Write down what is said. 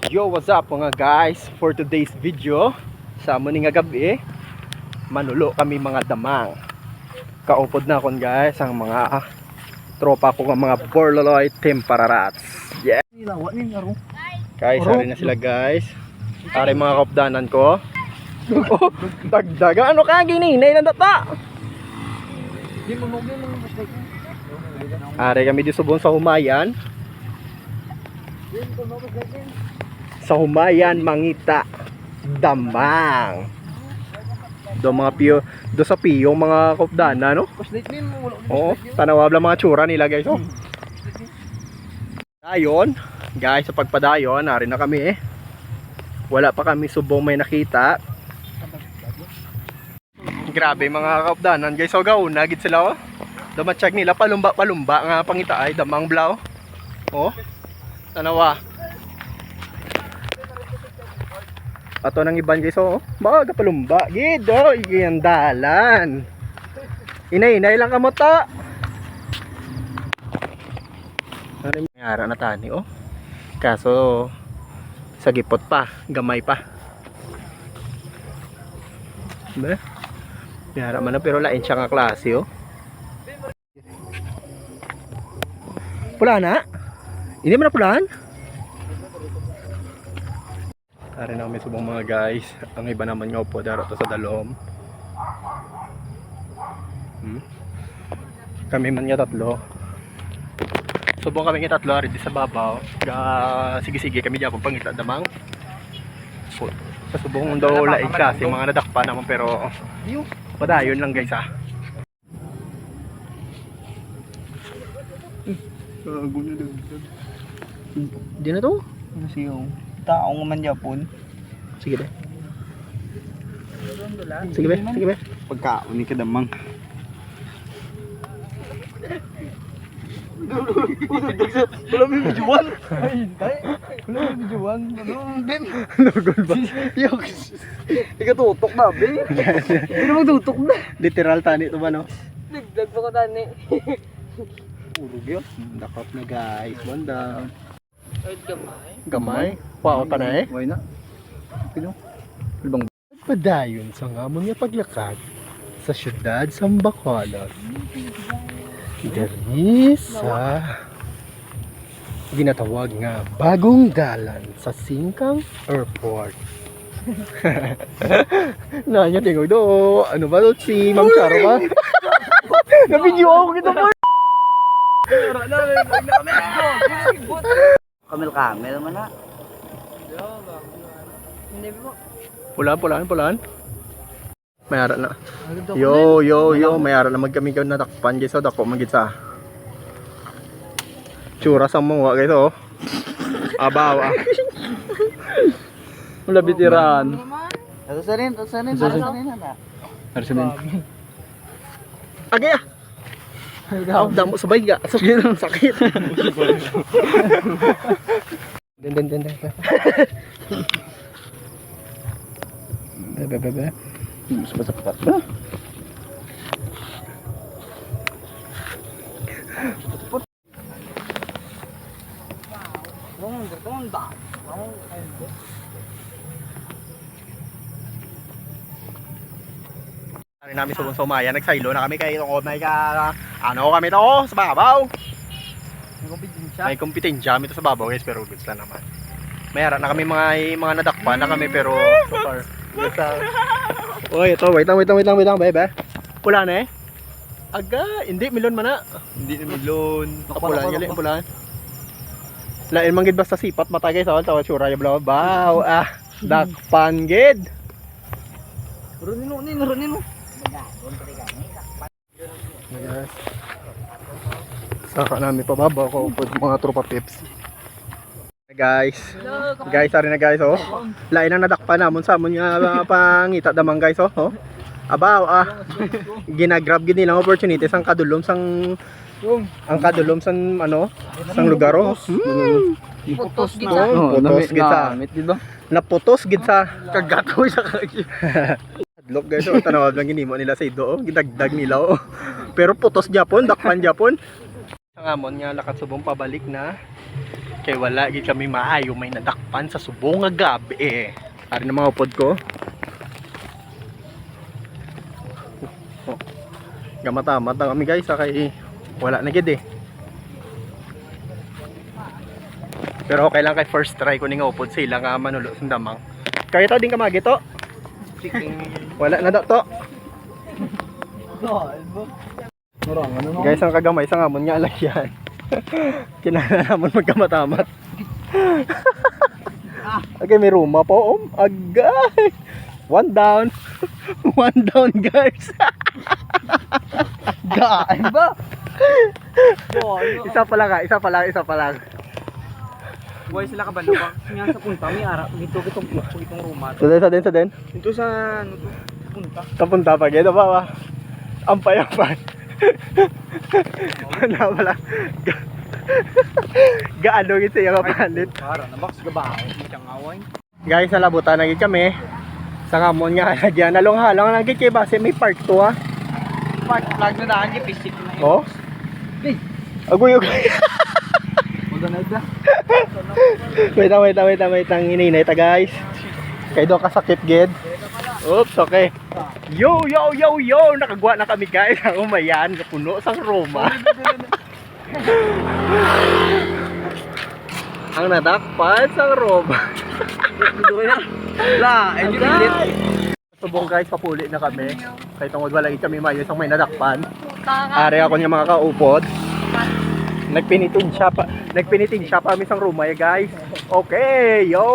Yo, what's up mga guys? For today's video, sa muni nga gabi, manulo kami mga damang. Kaupod na kon guys ang mga tropa ko nga mga Borloloy Tempararats. Yeah. Guys, ari na sila guys. Ari mga kapdanan ko. Oh, dagdaga ano ka gininay lang data. Ari kami di subon sa Humayan. Sa Humayan Mangita Damang. Do mga piyo, do sa piyo mga kopdana no? Oo, tanawab lang mga tsura nila guys oh. Dayon, guys sa pagpadayon, narin na kami wala pa kami subong may nakita. Grabe mga kopdanan guys, so gauna gid sila oh. Dumatsyag nila palumba nga pangita ay damang blaw. Oh. Tanawa. Ato nang iban guys oh. Baga palumba gid oh, iyan dalan. Inay lang kamo ta. Ari mayara na tani oh. Kaso sa gipot pa, gamay pa. Ba? Mayara man na pero lain siya nga klase oh. Pula na? Hindi mo na pulaan? Tara na kami subong mga guys. Ang iba naman nga po darato sa dalom. Kami man nga tatlo. Subong kami nga tatlo ari di sa babaw. Sige kami diyan pangita damang. Sa subong daw laig kasi mga nadakpa naman pero padayon lang guys ah. Di na to? Ano siyo? Taong man Japon. Sige be. Sige be. Pagkaon ni kadamang. Wala may bijuan. Wala may bijuan. Ano Ben? Nagol ba? Ika tutok na Ben. Hindi magtutok na. Literal tani to ba no? Nagdag pa ko tani. Urog yun. Dakap na guys. Banda. Ay gamay. Gamay? Wow pa na Why na? Pino? Ibang padayon sa ngamon niya paglakad sa syudad sa Bacolod. Dali sa ginatawag nga bagong dalan sa Singkang Airport. Nanya tingog do. Ano ba to si Ma'am Charo ba? Na-video ako kita po. Kamel man na. Hindi po. Pulaan. Mayara na. Yo, mayara na magkami ka natakpan guys. So, dako magit sa tsura sa mga guys oh. Abaw ah. Wala bitiran. Tasarin na. Arsanin. Agay ah. Damo sabay ga. Sakit. Den. Bebe. Sumasapat ba? Ano namin sa Umaya, nagsaylo na kami kayo may ano kami to sa babaw. May kompetensya kami to sa babaw guys pero goods lang naman. Mayara na kami mga nadakpa na kami pero so far. Oy, ito wait lang bebe. Pula na Aga, hindi milon man na. Hindi milon. Pulaan gali, pulaan. Lain man gid basta sipat mata guys, tawa tsura ya blaw. Baw dakpan gid. Runino. Guys. Saka namin pababa ko mga tropa pips. Guys, ari na guys oh. Lain ang nadakpa namon sa amon nga pangita damang guys oh. Abaw ginagrab gid nilang opportunities ang kadulom sang ano sang lugar oh. Putos gid sa. Putos gid sa. Naputos gid sa Kagato sa kagi. Adlok guys oh, tanawag lang ginimo nila sa ido oh, gidagdag nila oh. Pero putos Japon, dakpan Japon. Ang amon nga lakat subong pabalik na Kay wala gid kami maayo may nadakpan sa subong nga gabi. Ari na mga upod ko. Oh. Gamata-mata kami guys kay wala na gid eh. Pero okay lang kay first try ko ning upod sila nga manulo sa damang. Kaya to din ka magito. Wala na daw to. Guys, ang kagamay sa ngamon nga lang yan. Kinala naman magkamatamat. Okay, may ruma po. Agay. One down. One down, guys. Gaan ba? Isa pa lang, isa pa lang, isa pa lang. Buhay sila kabalubang. Nga sa punta, may ara. Dito itong ruma. Sa din. Dito sa, ano to? Punta. Tapunta pa, gaya ba ba? Ampay. Wala. Gaano yung siya kapalit. Para, nabaks ka ba? Siyang away. Guys, nalabutan na gid kami. Sa ngamon nga na dyan. Nalong-halong na gid kay base may part 2 ha. Park, flag na daan yung pisik na yun. Oh? Agoy. Maganda na. Wait lang. Ininay ta guys. Kay do kasakit gid. Oops, okay. Yo! Nakagwa na kami guys. Ang umayan, puno sang Roma. Ang nadakpan sang Roma. Subong guys, papuli na kami. Kay tungod wala gid kami mayo sang may nadakpan. Ari ako niya mga kaupod. Nagpinitin siya pa kami sang Roma guys. Okay, yo!